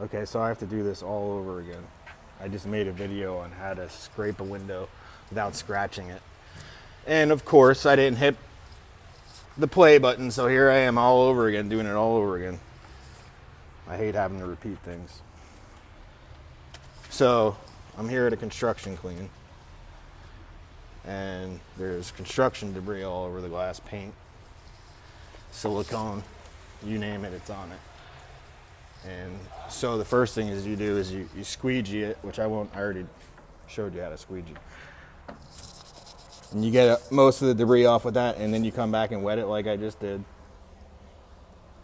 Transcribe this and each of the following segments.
Okay, so I have to do this all over again. I just made a video on how to scrape a window without scratching it. And of course, I didn't hit the play button, so here I am all over again, doing it all over again. I hate having to repeat things. So, I'm here at a construction clean, and there's construction debris all over the glass, paint, silicone, you name it, it's on it. And so the first thing is you do is you squeegee it, which I already showed you how to squeegee. And you get most of the debris off with that, and then you come back and wet it like I just did.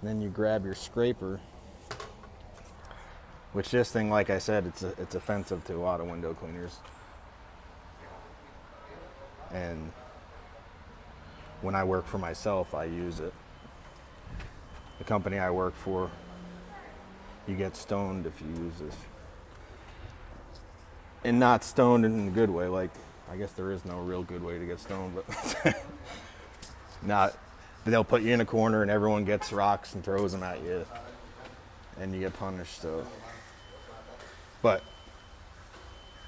And then you grab your scraper, which this thing, like I said, it's offensive to a lot of window cleaners. And when I work for myself, I use it. The company I work for, you get stoned if you use this. And not stoned in a good way, like, I guess there is no real good way to get stoned, but they'll put you in a corner and everyone gets rocks and throws them at you and you get punished. So, but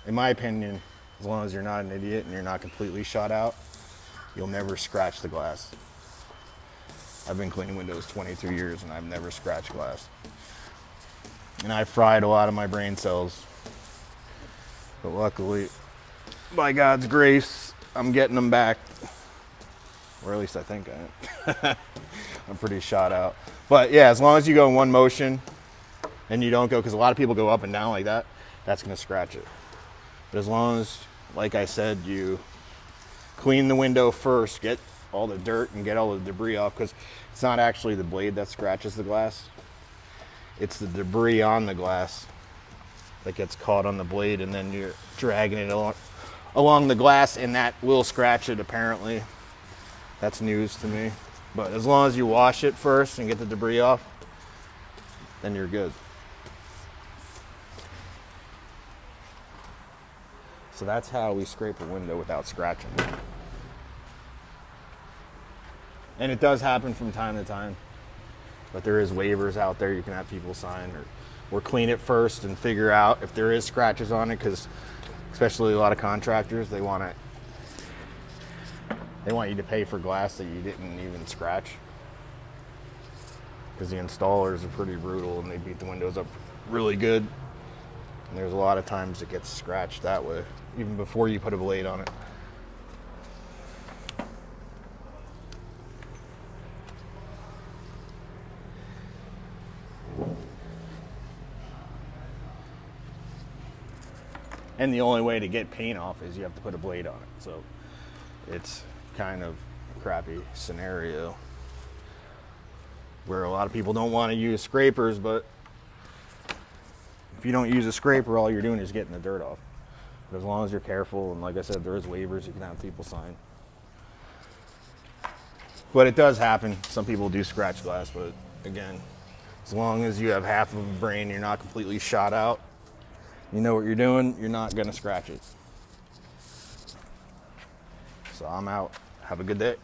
in my opinion, as long as you're not an idiot and you're not completely shot out, you'll never scratch the glass. I've been cleaning windows 23 years and I've never scratched glass. And I fried a lot of my brain cells. But luckily, by God's grace, I'm getting them back. Or at least I think I am. I'm pretty shot out. But yeah, as long as you go in one motion and you don't go, because a lot of people go up and down like that, that's going to scratch it. But as long as, like I said, you clean the window first, get all the dirt and get all the debris off, because it's not actually the blade that scratches the glass. It's the debris on the glass that gets caught on the blade, and then you're dragging it along the glass, and that will scratch it apparently. That's news to me. But as long as you wash it first and get the debris off, then you're good. So that's how we scrape a window without scratching. And it does happen from time to time. But there is waivers out there you can have people sign, or clean it first and figure out if there is scratches on it, because especially a lot of contractors, they want you to pay for glass that you didn't even scratch, because the installers are pretty brutal and they beat the windows up really good. And there's a lot of times it gets scratched that way, even before you put a blade on it. And the only way to get paint off is you have to put a blade on it. So it's kind of a crappy scenario where a lot of people don't want to use scrapers, but if you don't use a scraper, all you're doing is getting the dirt off. But as long as you're careful, and like I said, there is waivers you can have people sign. But it does happen. Some people do scratch glass, but again, as long as you have half of a brain, you're not completely shot out, you know what you're doing, you're not gonna scratch it. So I'm out. Have a good day.